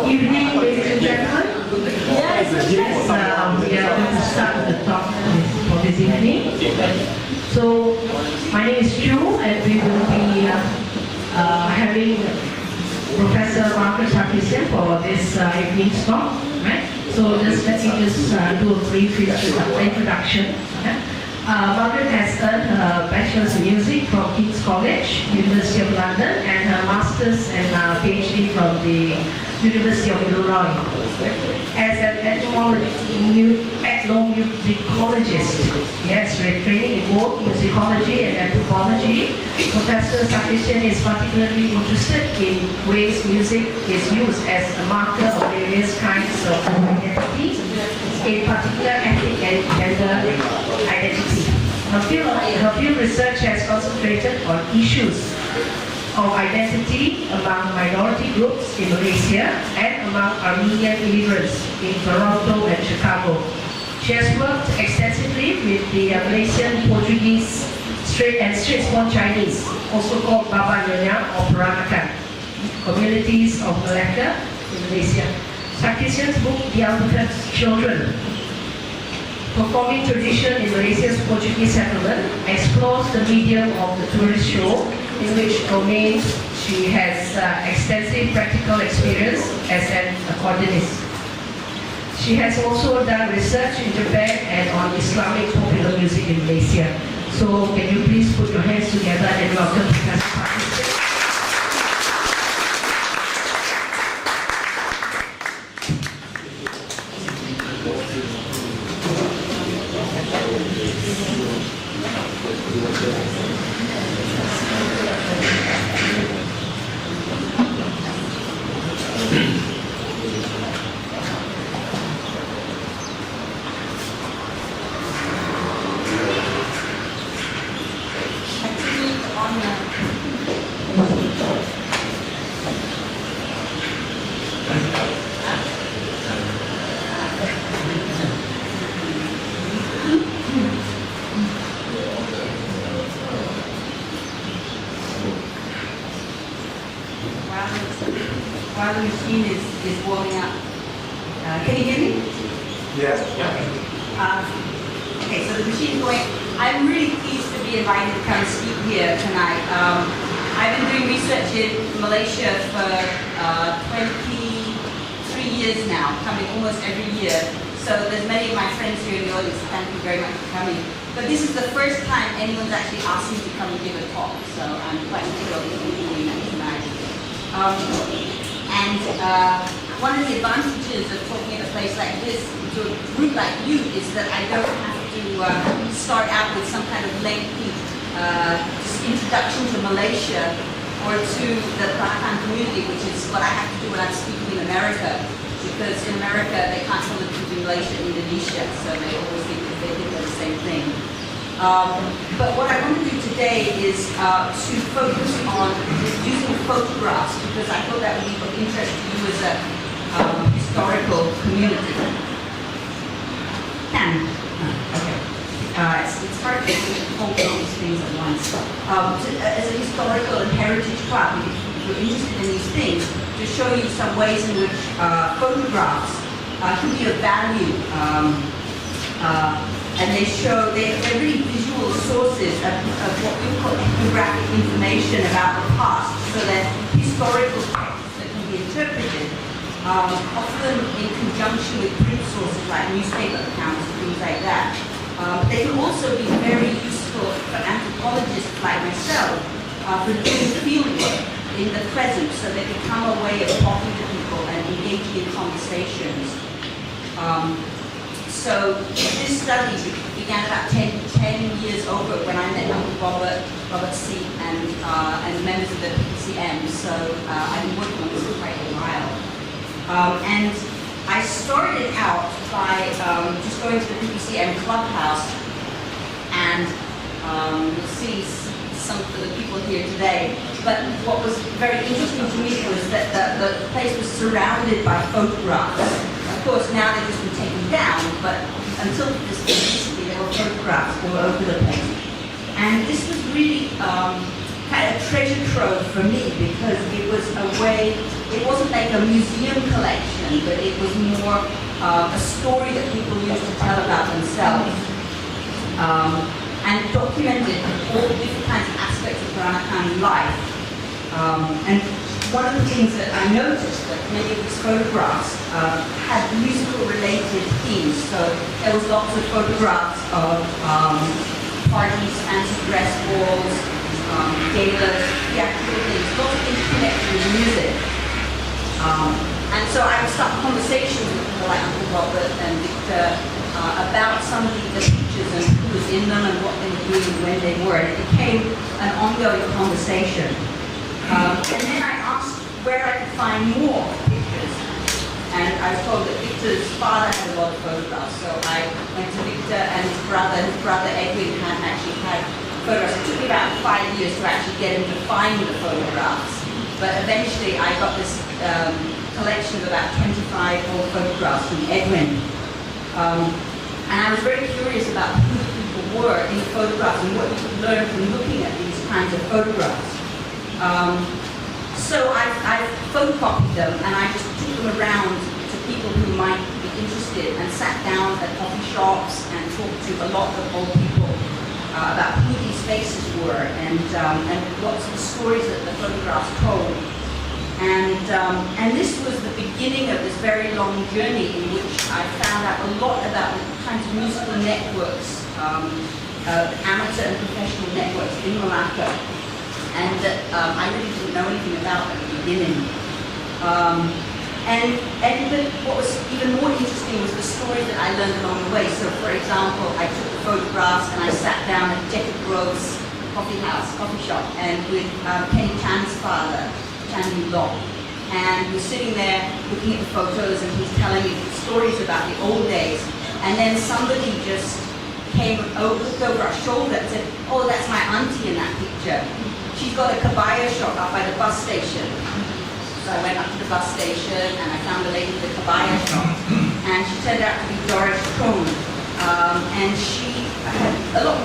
Evening, ladies and gentlemen. Yes, we are going to start the talk for this evening. So, my name is Chu, and we will be having Professor Margaret Sarkissian for this evening's talk. Right? So, just let me do a brief introduction. Margaret has earned her Bachelor's in Music from King's College, University of London, and her Master's and PhD from the University of Illinois. As an ethnomusicologist, yes, with training in both musicology and anthropology, Professor Sarkissian is particularly interested in ways music is used as a marker of various kinds of identity, in particular ethnic and gender identity. Her field research has concentrated on issues of identity among minority groups in Malaysia and among Armenian immigrants in Toronto and Chicago. She has worked extensively with the Malaysian Portuguese and straight-born Chinese, also called Baba Nyonya or Peranakan, communities of Malacca in Malaysia. Sarkissian's book, The Alphabet Children, Performing Tradition in Malaysia's Portuguese Settlement, explores the medium of the tourist show, in which domain she has extensive practical experience as an accordionist. She has also done research in Japan and on Islamic popular music in Malaysia. So can you please put your hands together and welcome Professor Sarkissian. While the machine is warming up. Can you hear me? Yes. Okay, so the machine is going. I'm really pleased to be invited to come speak here tonight. I've been doing research in Malaysia for 23 years now, coming almost every year. So there's many of my friends here in the audience. Thank you very much for coming. But this is the first time anyone's actually asked me to come and give a talk, so I'm quite thrilled to be doing that tonight. One of the advantages of talking at a place like this to a group like you is that I don't have to start out with some kind of lengthy introduction to Malaysia or to the Peranakan community, which is what I have to do when I'm speaking in America, because in America they can't tell the difference between Malaysia and Indonesia, so they always think that they're the same thing. But what I want to do today is to focus on using photographs, because I thought that would be of interest to you as a historical community. Okay. It's hard to hold all these things at once. As a historical and heritage club, if you're interested in these things, to show you some ways in which photographs can be of value. And they're really visual sources of what we call ethnographic information about the past, so that historical texts that can be interpreted, often in conjunction with print sources like newspaper accounts and things like that. They can also be very useful for anthropologists like myself for doing field work in the present, so they become a way of talking to people and engaging in conversations. So this study began about 10 years over when I met up with Robert C. and members of the PCM. So I've been working on this for quite a while. And I started out by just going to the PCM clubhouse, and you'll see some of the people here today. But what was very interesting to me was that the place was surrounded by photographs. course, now they've just been taken down, but until this recently, there were photographs all over the place. And this was really kind of a treasure trove for me because it was a way, it wasn't like a museum collection, but it was more a story that people used to tell about themselves. And documented all the different kinds of aspects of Peranakan life. And one of the things that I noticed that many of these photographs had musical related themes. So there was lots of photographs of parties, fancy dress balls, galas, theatrical things, lots of things connected with music. And so I would start conversations with people like Uncle Robert and Victor about some of the pictures and who was in them and what they were doing and when they were. And it became an ongoing conversation. And then I asked where I could find more pictures. And I was told that Victor's father had a lot of photographs. So I went to Victor and his brother Edwin had actually had photographs. It took me about 5 years to actually get him to find the photographs. But eventually I got this collection of about 25 old photographs from Edwin. And I was very curious about who the people were in the photographs and what you could learn from looking at these kinds of photographs. So I photocopied them and I just took them around to people who might be interested and sat down at coffee shops and talked to a lot of old people about who these faces were and what the stories that the photographs told. And this was the beginning of this very long journey in which I found out a lot about the kinds of musical networks, amateur and professional networks in Malacca, and that I really didn't know anything about at the beginning. What was even more interesting was the stories that I learned along the way. So, for example, I took the photographs and I sat down at Jacob Grove's coffee shop, and with Penny Chan's father, Chan Long. And we're sitting there looking at the photos and he's telling me stories about the old days. And then somebody just looked over our shoulder and said, "Oh, that's my auntie in that picture. She's got a kabaya shop up by the bus station." So I went up to the bus station and I found the lady with the kabaya shop. And she turned out to be Doris Krohn. And she had a lot of